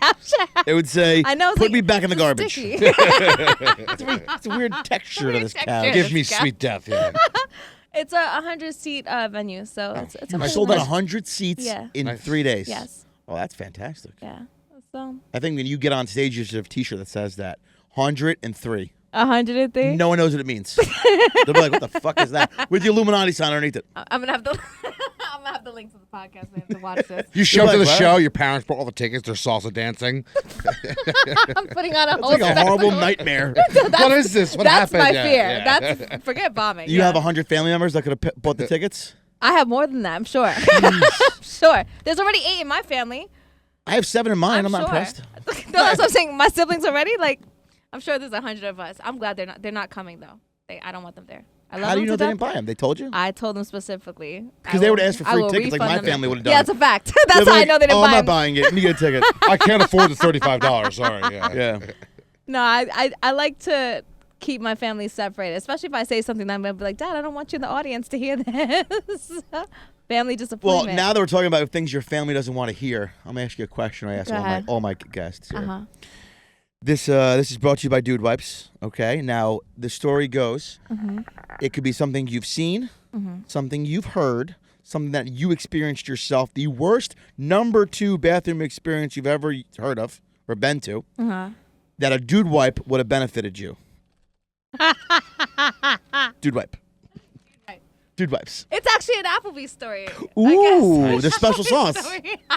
It would say, I know, it's put like- me back in the it's garbage. sticky. It's a weird texture to Weird this texture. couch. Give me This guy. sweet death. Yeah. It's a 100-seat venue, so it's a I pretty sold out nice- 100 seats Yeah. in Nice. 3 days. Yes. Oh, that's fantastic. Yeah. So I think when you get on stage, you should have a T-shirt that says that 103. 103. No one knows what it means. They'll be like, "What the fuck is that?" With the Illuminati sign underneath it. I'm gonna have the I'm gonna have the link to the podcast. I have to watch this. You show up to like, the what? show, your parents bought all the tickets, they're salsa dancing. I'm putting on a It's whole like a horrible spectacle. nightmare. What is this? What That's happened? my Yeah, fear. yeah. That's forget bombing. You yeah. have 100 family members that could have bought the tickets. I have more than that. I'm sure. I'm sure. There's already 8 in my family. I have 7 in mine. I'm not sure. impressed. No, that's what I'm saying. My siblings already. Like, I'm sure there's 100 of us. I'm glad they're not coming though. I don't want them there. I love How do them you know to they death. didn't buy them? They told you? I told them specifically. Because they would ask for I free will tickets like refund my them. family would have done. Yeah, it's a fact. That's They're how I like, know they didn't "Oh, buy I'm not them. buying it. You get a ticket. I can't afford the $35. Sorry. Yeah. Yeah. No, I like to keep my family separated, especially if I say something that I'm gonna be like, Dad, I don't want you in the audience to hear this. Family Well, disappointment. now that we're talking about things your family doesn't want to hear, I'm gonna ask you a question. I ask Go ahead. all my guests. Here. Uh-huh. This is brought to you by Dude Wipes. Okay, now the story goes, it could be something you've seen, something you've heard, something that you experienced yourself. The worst number 2 bathroom experience you've ever heard of or been to, that a dude wipe would have benefited you. Dude wipe. Dude wipes. It's actually an Applebee's story. Ooh, the special sauce.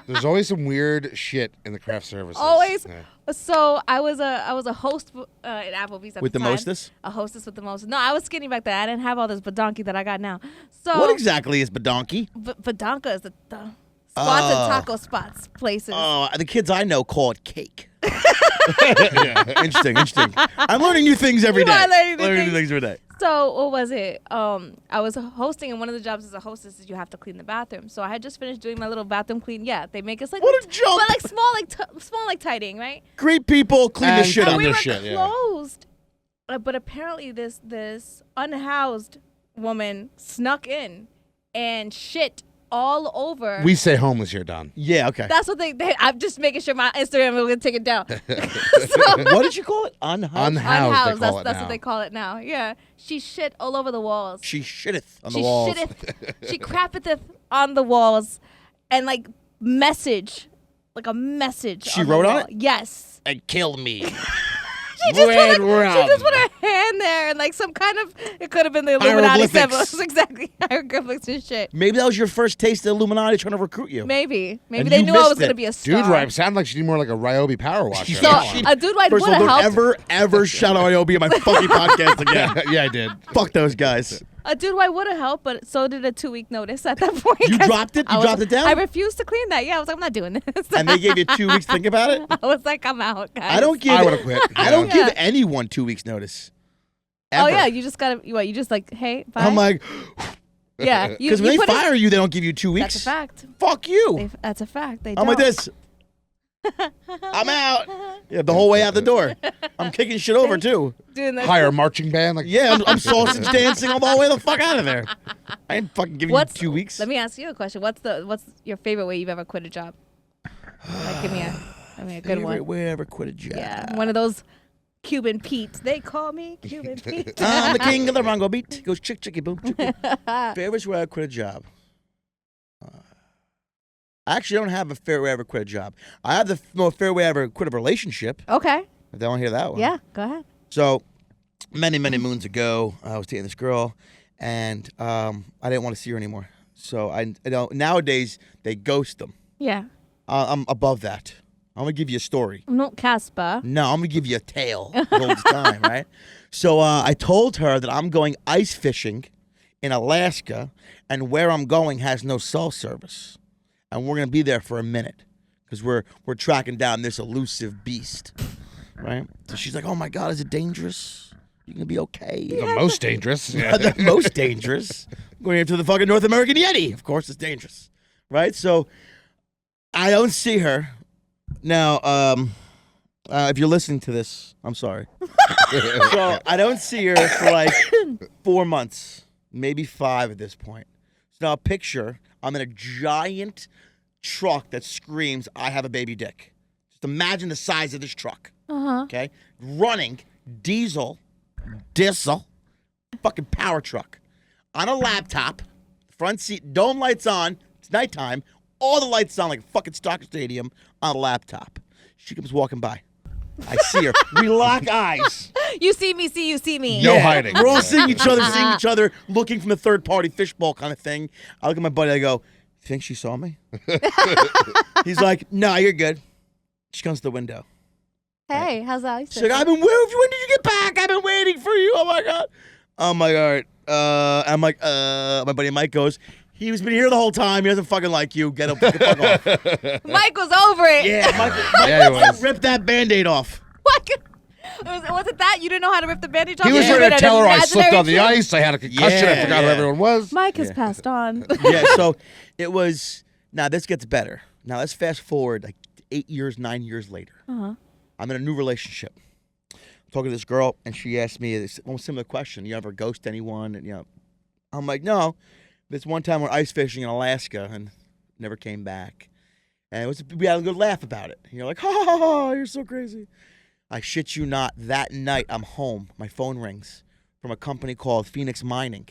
There's always some weird shit in the craft services. Always. Yeah. So I was a host at Applebee's at With the time. mostest? A hostess with the most. No, I was skinny back then. I didn't have all this badonky that I got now. So What exactly is badonky? Badonka is the spots and Oh. taco spots places. Oh, the kids I know call it cake. Interesting. I'm learning new things every You day. are learning new new things. things every day. So what was it? I was hosting, and one of the jobs as a hostess is you have to clean the bathroom. So I had just finished doing my little bathroom clean. Yeah, they make us like What a jump! but like small like tidying, right? Greet people, clean And this shit clean up. we their were shit, yeah. closed, but apparently this unhoused woman snuck in and shit all over. We say homeless here, Don. Yeah, okay. That's what they. I'm just making sure my Instagram is gonna take it down. What did you call it? Unhoused? Unhoused, they call it That's now. what they call it now. Yeah, she shit all over the walls. She shitteth on the She walls. shitteth. She crappeth on the walls, and like a message. She on wrote the on wall. it? Yes. And kill me. She just, Red put rum. she just put her hand there and like some kind of, it could have been the Illuminati Hieroglyphics. symbols. Exactly. Hieroglyphics and shit. Maybe that was your first taste of Illuminati trying to recruit you. Maybe And they you knew I missed was going to it. be a star. Dude wipe sound like she need more like a Ryobi power washer. So Yeah, Come she- on. a dude wipe First would of all, have don't helped. ever shout out IOB in my fucking podcast again. yeah, I did. Fuck those guys. A dude wipe would have helped, but so did a 2-week notice at that point. You 'cause dropped it? You I dropped it down? I refused to clean that. Yeah, I was like, I'm not doing this. And they gave you 2 weeks to think about it? I was like, I'm out, guys. I don't give I would've quit. I don't Yeah. give anyone 2 weeks notice. Oh Ever. yeah, you just gotta. You just like, hey, bye. I'm like, yeah, you because when they put it- fire you, they don't give you 2 weeks. That's a fact. Fuck you. That's a fact. They I'm like don't. this. I'm out. Yeah, the whole way out the door. I'm kicking shit over too. Doing the Hire a marching band. Like, Yeah, I'm sausage dancing all the way the fuck out of there. I ain't fucking giving you 2 weeks. Let me ask you a question. What's your favorite way you've ever quit a job? Like, give me a good one. Way I ever quit a job. Yeah, one of those Cuban Pete. They call me Cuban Pete. I'm the king of the Rongo beat. Goes chick chicky boom chicky. Favorite way I quit a job. I actually don't have a fair way I ever quit a job. I have the fair way I ever quit a relationship. Okay. I don't hear that one. Yeah. Go ahead. So, many moons ago, I was dating this girl, and I didn't want to see her anymore. So nowadays they ghost them. Yeah. I'm above that. I'm gonna give you a story. No, Casper. No, I'm gonna give you a tale the whole time, right? So I told her that I'm going ice fishing in Alaska, and where I'm going has no cell service, and we're gonna be there for a minute because we're tracking down this elusive beast, right? So she's like, "Oh my God, is it dangerous? You gonna be okay?" the most dangerous. Yeah. The most dangerous. Going into the fucking North American Yeti. Of course, it's dangerous, right? So I don't see her now. If you're listening to this, I'm sorry. So I don't see her for like 4 months, maybe 5 at this point. So now picture I'm in a giant truck that screams, "I have a baby dick." Just imagine the size of this truck. Okay, running diesel, fucking power truck. on a laptop, front seat, dome lights on. It's nighttime. All the lights on like a fucking soccer stadium on a laptop. She comes walking by. I see her. We lock eyes. You see me, see you see me. No hiding. We're all seeing each other, looking from the third party fishbowl kind of thing. I look at my buddy. I go, think she saw me? He's like, no, you're good. She comes to the window. Hey, how's that? She's like, when did you get back? I've been waiting for you. Oh my God. I'm like, all right. I'm like, my buddy Mike goes, he's been here the whole time. He doesn't fucking like you. Get the fuck off. Mike was over it. Yeah, Mike ripped that Band-Aid off. What? Was it that? You didn't know how to rip the bandage off? He was You ready did to tell her I an slipped on imaginary the trick? ice. I had a concussion. I forgot who everyone was. Mike has passed on. Yeah, so it was, now this gets better. Now let's fast forward like 9 years later. Uh-huh. I'm in a new relationship. I'm talking to this girl, and she asked me this one similar question. You ever ghost anyone? And, I'm like, no. This one time we're ice fishing in Alaska and never came back. And we had a good laugh about it. You're like, ha, ha, ha, you're so crazy. I shit you not, that night I'm home. My phone rings from a company called Phoenix Mining.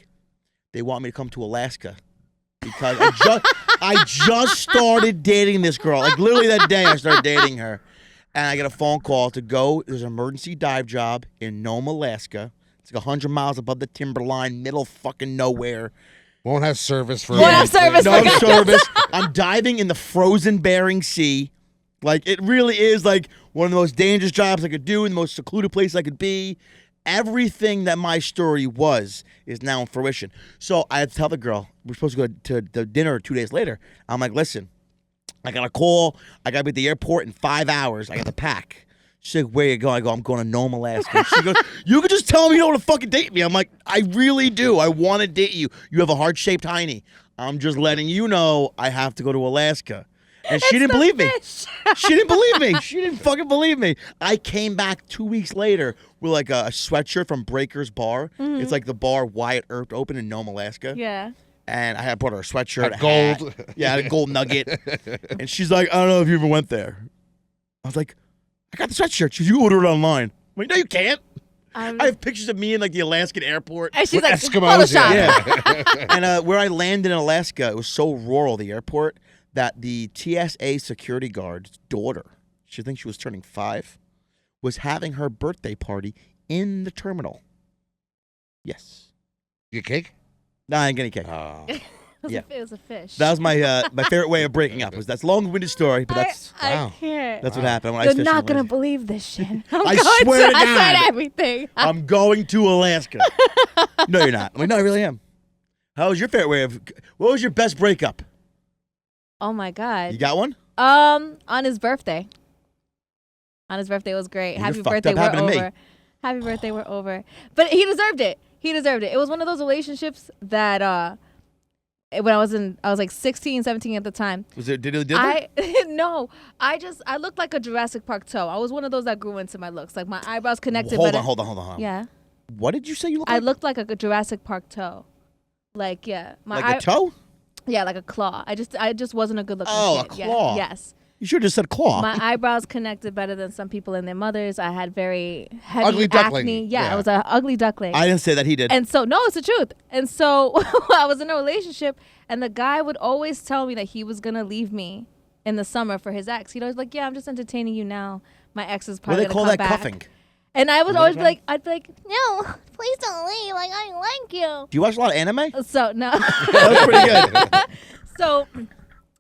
They want me to come to Alaska because I just started dating this girl. Like literally that day I started dating her. And I get a phone call to go. There's an emergency dive job in Nome, Alaska. It's like 100 miles above the timberline, middle fucking nowhere. Won't have service for. Won't have service No for service. I'm diving in the frozen Bering Sea. Like, it really is like one of the most dangerous jobs I could do in the most secluded place I could be. Everything that my story was is now in fruition. So I had to tell the girl, we're supposed to go to the dinner 2 days later. I'm like, listen, I got a call. I got to be at the airport in 5 hours. I got to pack. She's like, where you going? I go, I'm going to Nome, Alaska. She goes, you can just tell me you don't want to fucking date me. I'm like, I really do. I want to date you. You have a heart-shaped hiney. I'm just letting you know I have to go to Alaska. And she didn't believe me. She didn't believe me. She didn't fucking believe me. I came back 2 weeks later with like a sweatshirt from Breaker's Bar. Mm-hmm. It's like the bar Wyatt Earp opened in Nome, Alaska. Yeah. And I had brought her a sweatshirt, gold. hat. Yeah, I had a gold nugget. And she's like, I don't know if you ever went there. I was like, I got the sweatshirt. She's, you ordered it online. I'm like, no, you can't. I have pictures of me in like the Alaskan airport. And she's like, Eskimos. Photoshop. Yeah. And where I landed in Alaska, it was so rural, the airport, that the TSA security guard's daughter, she thinks she was turning 5, was having her birthday party in the terminal. Yes. You cake? No, I ain't getting cake. It was a fish. That was my my favorite way of breaking up. That's a long-winded story, but that's I can't. that's what happened when I You're was fishing. not going to believe this shit. I swear to God. I said everything. I'm going to Alaska. No, you're not. I mean, no, I really am. How was your favorite way of? What was your best breakup? Oh my God. You got one? On his birthday. On his birthday, it was great. You're Happy fucked birthday, up. we're Happened to me. over. Happy birthday, we're over. But he deserved it. He deserved it. It was one of those relationships that when I was like 16, 17 at the time. Was it did it? No. I looked like a Jurassic Park toe. I was one of those that grew into my looks. Like my eyebrows connected. Hold on. Yeah. What did you say you looked I like? looked like a Jurassic Park toe. Like, yeah. Like a toe? Yeah, like a claw. I just wasn't a good looking Oh, kid. a claw. Yeah, yes. You should have just said claw. My eyebrows connected better than some people and their mothers. I had very heavy Ugly duckling. acne. Yeah, Yeah. I was an ugly duckling. I didn't say that. He did. And so, no, it's the truth. And so I was in a relationship, and the guy would always tell me that he was going to leave me in the summer for his ex. He'd always be like, yeah, I'm just entertaining you now. My ex is What do probably they going to call come that? back. Cuffing. And I would What always is be that? like, I'd be like, no, please don't leave. Like, I like you. Do you watch a lot of anime? So, no. That was pretty good. So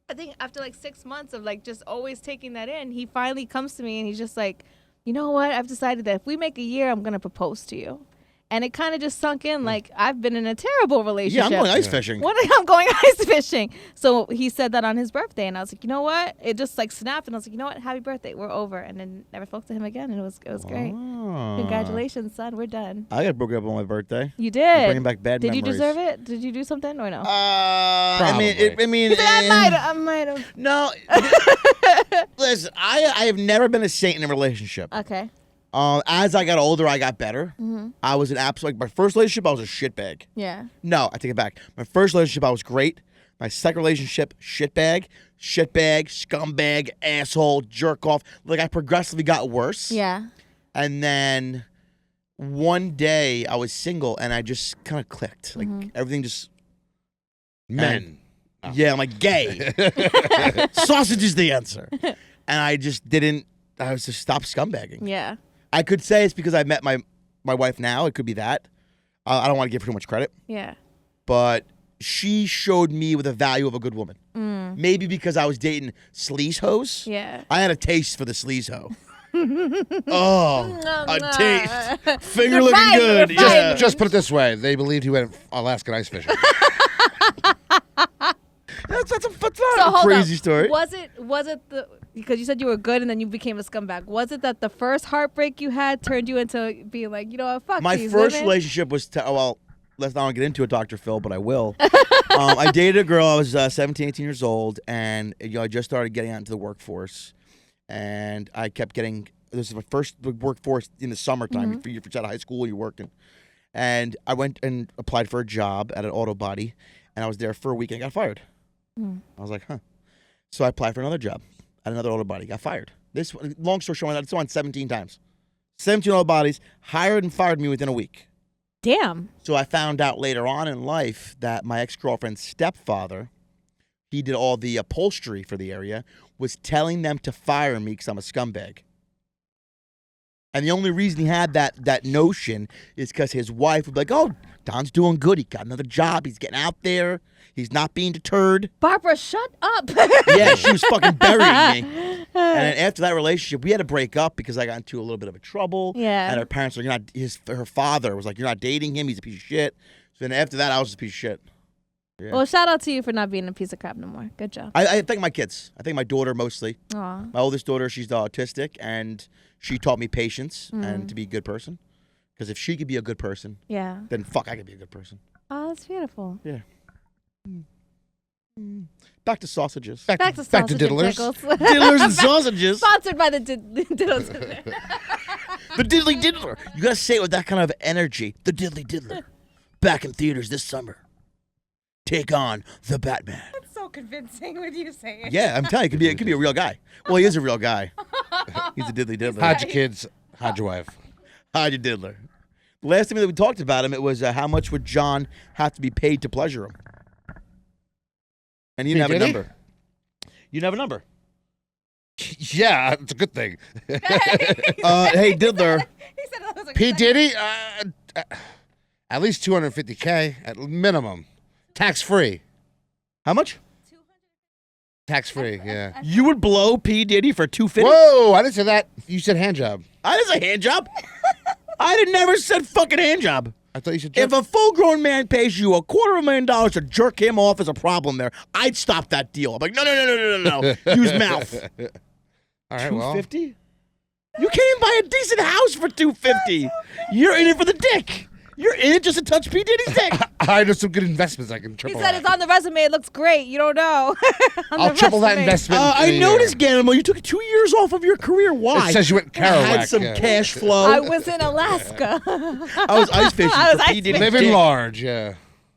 I think after like 6 months of like just always taking that in, he finally comes to me and he's just like, you know what? I've decided that if we make a year, I'm going to propose to you. And it kind of just sunk in like I've been in a terrible relationship. Yeah, I'm going ice fishing. I'm going ice fishing. So he said that on his birthday, and I was like, you know what? It just like snapped, and I was like, you know what? Happy birthday, we're over. And then never spoke to him again, and it was great. Oh. Congratulations, son, we're done. I got broken up on my birthday. You did. Bringing back bad Did memories. you deserve it? Did you do something or no? I mean, Probably. He said, I might have. No. Listen, I have never been a saint in a relationship. Okay. As I got older, I got better. Mm-hmm. I was an absolute. Like, my first relationship, I was a shitbag. Yeah. No, I take it back. My first relationship, I was great. My second relationship, shitbag, scumbag, asshole, jerk off. Like, I progressively got worse. Yeah. And then one day I was single and I just kind of clicked. Like everything just. Men. Yeah, I'm like gay. Sausage is the answer. And I just didn't. I was just stopped scumbagging. Yeah. I could say it's because I met my wife now. It could be that. I don't want to give her too much credit. Yeah. But she showed me the value of a good woman. Maybe because I was dating sleaze hoes. Yeah. I had a taste for the sleaze hoe. Oh, a taste. Finger looking Refined, good. refined. Yeah. Just put it this way: they believed he went Alaskan ice fishing. That's not So a hold crazy up. story. Was it the because you said you were good and then you became a scumbag? Was it that the first heartbreak you had turned you into being like, you know what, fuck My these first women? relationship was, let's not get into it, Dr. Phil, but I will. I dated a girl. I was 17, 18 years old, and I just started getting out into the workforce. And I kept getting, this is my first workforce in the summertime. You're out of high school, you're working. And I went and applied for a job at an auto body, and I was there for a week and I got fired. I was like, huh. So I applied for another job at another auto body, got fired. This, long story short, it's on 17 times. 17 auto bodies, hired and fired me within a week. Damn. So I found out later on in life that my ex-girlfriend's stepfather, he did all the upholstery for the area, was telling them to fire me because I'm a scumbag. And the only reason he had that notion is because his wife would be like, oh, Don's doing good. He got another job. He's getting out there. He's not being deterred. Barbara, shut up. Yeah, she was fucking burying me. And then after that relationship, we had to break up because I got into a little bit of a trouble. Yeah. And her parents were, her father was like, you're not dating him. He's a piece of shit. So then after that, I was just a piece of shit. Yeah. Well, shout out to you for not being a piece of crap no more. Good job. I thank my kids. I think my daughter mostly. Aw. My oldest daughter, she's autistic, and she taught me patience and to be a good person. Because if she could be a good person, Yeah. then fuck, I could be a good person. Oh, that's beautiful. Yeah. Back to sausages. Back to back to sausage and diddlers. pickles. Diddlers and sausages. Sponsored by the Diddlers. The Diddly Diddler. You gotta say it with that kind of energy. The Diddly Diddler. Back in theaters this summer. Take on the Batman. That's so convincing when you say it. Yeah, I'm telling you, it could be a real guy. Well, he is a real guy. He's a Diddly Diddler. Hide your kids, hide your wife. Hide your diddler. The last time that we talked about him, it was how much would John have to be paid to pleasure him? And you didn't have a Diddy? number. You didn't have a number. Yeah, it's a good thing. Hey, Diddler. He said it was a P. good Diddy, at least $250K at minimum, tax free. How much? Tax free, yeah. You would blow P. Diddy for $250? Whoa, I didn't say that. You said hand job. I didn't say hand job. I never said fucking hand job. I thought you said If a full-grown man pays you $250,000 to jerk him off, as a problem there, I'd stop that deal. I'm like, no. Use mouth. All right, well. $250? You can't even buy a decent house for $250. You're in it for the dick. You're in it just to touch P. Diddy's dick. I know some good investments I can He triple said that. it's on the resume. It looks great. You don't know. I'll triple that investment. I in a noticed, year.Ganimal, you took 2 years off of your career. Why? It says you went I had Kerouac. some yeah. cash flow. I was in Alaska. I was ice fishing I was for ice P. Diddy's Living dick. large, yeah.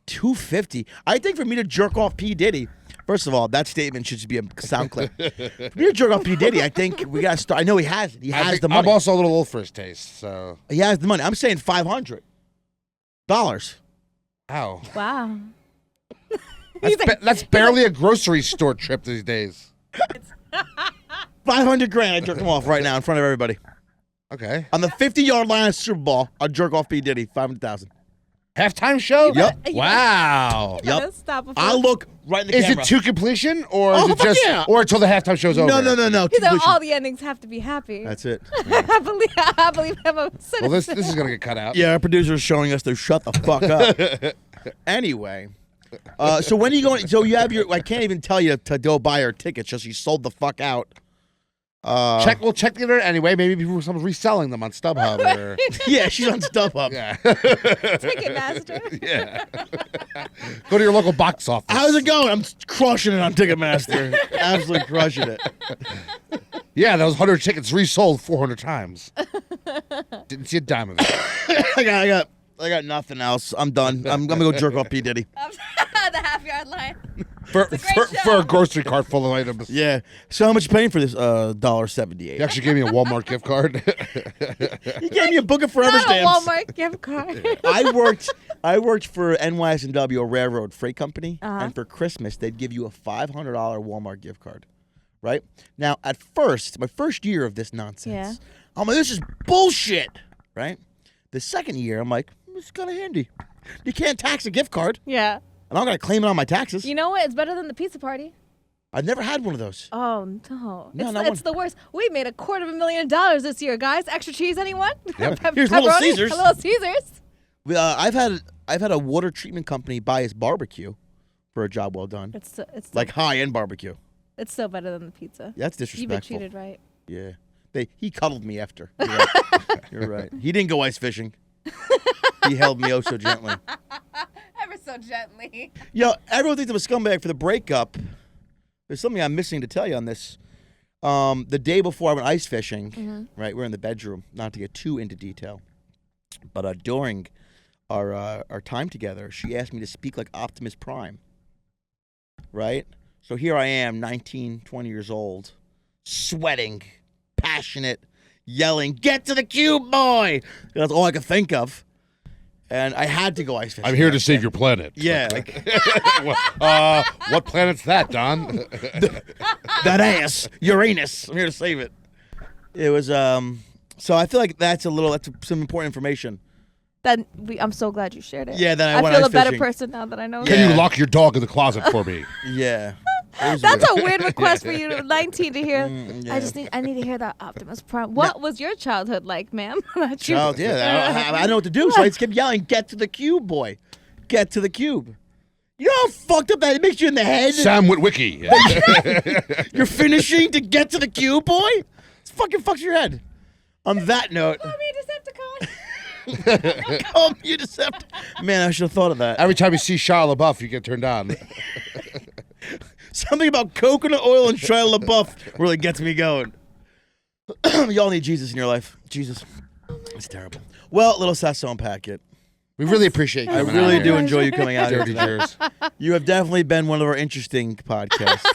$250. I think for me to jerk off P. Diddy, first of all, that statement should just be a sound clip. For me to jerk off P. Diddy, I think we got to start. I know he has it. He has the money. I'm also a little old for his taste, so. He has the money. I'm saying $500. Ow. Wow. That's barely a grocery store trip these days. $500,000. I jerk him off right now in front of everybody. Okay. On the 50-yard line of Super Bowl, I'll jerk off P. Diddy. $500,000. Halftime show? Yep. Wow. Yep. Stop before. I'll look right in the Is camera. it to completion, or is Oh, it just, yeah. or until the halftime show's over? No. He said Completion. all the endings have to be happy. That's it. I believe I'm a citizen. Well, this is gonna get cut out. Yeah, our producer is showing us to shut the fuck up. Anyway, so when are you going? So you have your. I can't even tell you to go buy her tickets. Just you sold the fuck out. We'll check the internet anyway. Maybe someone's reselling them on StubHub or Yeah, she's on StubHub. yeah. Ticketmaster. Yeah. Go to your local box office. How's it going? I'm crushing it on Ticketmaster. Absolutely crushing it. Yeah, those 100 tickets resold 400 times. Didn't see a dime of it. I got nothing else. I'm done. I'm gonna go jerk off P. Diddy. The half-yard line. for a grocery cart full of items. Yeah. So how much you paying for this? $1.78. He actually gave me a Walmart gift card. He gave me a book of Forever Not a stamps. Walmart gift card. I worked for NYS&W, a railroad freight company, Uh-huh. and for Christmas they'd give you a $500 Walmart gift card. Right? Now, at first, my first year of this nonsense, I'm like, this is bullshit. Right? The second year, I'm like, it's kind of handy. You can't tax a gift card, Yeah. and I'm gonna claim it on my taxes. You know what? It's better than the pizza party. I've never had one of those. Oh no! No, It's the worst. We made $250,000 this year, guys. Extra cheese, anyone? Yep. Here's Little Pepperoni? Caesars. Little Caesars. I've had a water treatment company buy us barbecue for a job well done, It's like high-end barbecue. it's still better than the pizza. That's You've been disrespectful. treated right. Yeah, he cuddled me after. You're right. You're right. He didn't go ice fishing. He held me oh so gently. Ever so gently. Yo, everyone thinks I'm a scumbag for the breakup. There's something I'm missing to tell you on this. The day before I went ice fishing, right, we're in the bedroom, not to get too into detail, but during our time together, she asked me to speak like Optimus Prime, right? So here I am, 19, 20 years old, sweating, passionate, yelling, "Get to the cube, boy!" That's all I could think of. And I had to go ice fishing. I'm here to save your planet. Yeah. What planet's that, Don? That ass, Uranus. I'm here to save it. It was so I feel like that's some important information. I'm so glad you shared it. Yeah, then I I went feel ice a better fishing. person now that I know. Can that. you lock your dog in the closet for me? Yeah. It was That's weird. a weird request for you, 19, to hear. yeah. I need to hear that Optimus Prime. What was your childhood like, ma'am? That you- Child, yeah, I know what to do, so I just kept yelling, "Get to the cube, boy. Get to the cube." You know how fucked up that makes you in the head? Sam Witwicky. You're finishing to get to the cube, boy? It fucking fucks your head. On that note, Call me Decepticon. call me Decepticon. Man, I should have thought of that. Every time you see Shia LaBeouf, you get turned on. Something about coconut oil and Shia LaBeouf really gets me going. Y'all need Jesus in your life. Jesus. It's terrible. Well, Lilsazonpacket. We really appreciate you. I coming really out do here. enjoy you coming out here Dirty today. Jersey. You have definitely been one of our interesting podcasts.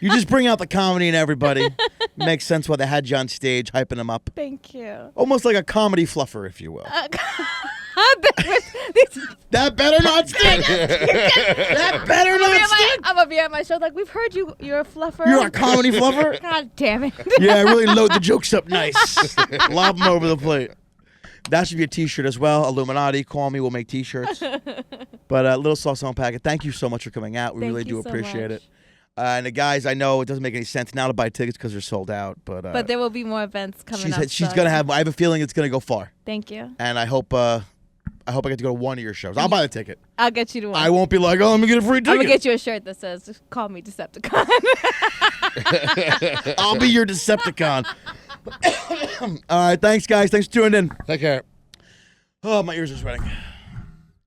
You just bring out the comedy in everybody. Makes sense why they had you on stage, hyping them up. Thank you. Almost like a comedy fluffer, if you will. These- That better not stink. That better not stink. I'm gonna be at my show like, we've heard you're a fluffer. You're a comedy fluffer. God damn it. Yeah, I really load the jokes up nice. Lob them over the plate. That should be a T-shirt as well. Illuminati, call me. We'll make T-shirts. But Lilsazonpacket, thank you so much for coming out. We Thank really you do so appreciate much. it. And the guys, I know it doesn't make any sense now to buy tickets because they're sold out. But But there will be more events coming up. she's so gonna yeah. have. I have a feeling it's gonna go far. Thank you. And I hope I get to go to one of your shows. I'll buy the ticket. I'll get you to one. I won't be like, oh, let me get a free I'm ticket. gonna get you a shirt that says, "Just call me Decepticon." I'll be your Decepticon. All right, thanks, guys. Thanks for tuning in. Take care. Oh, my ears are sweating.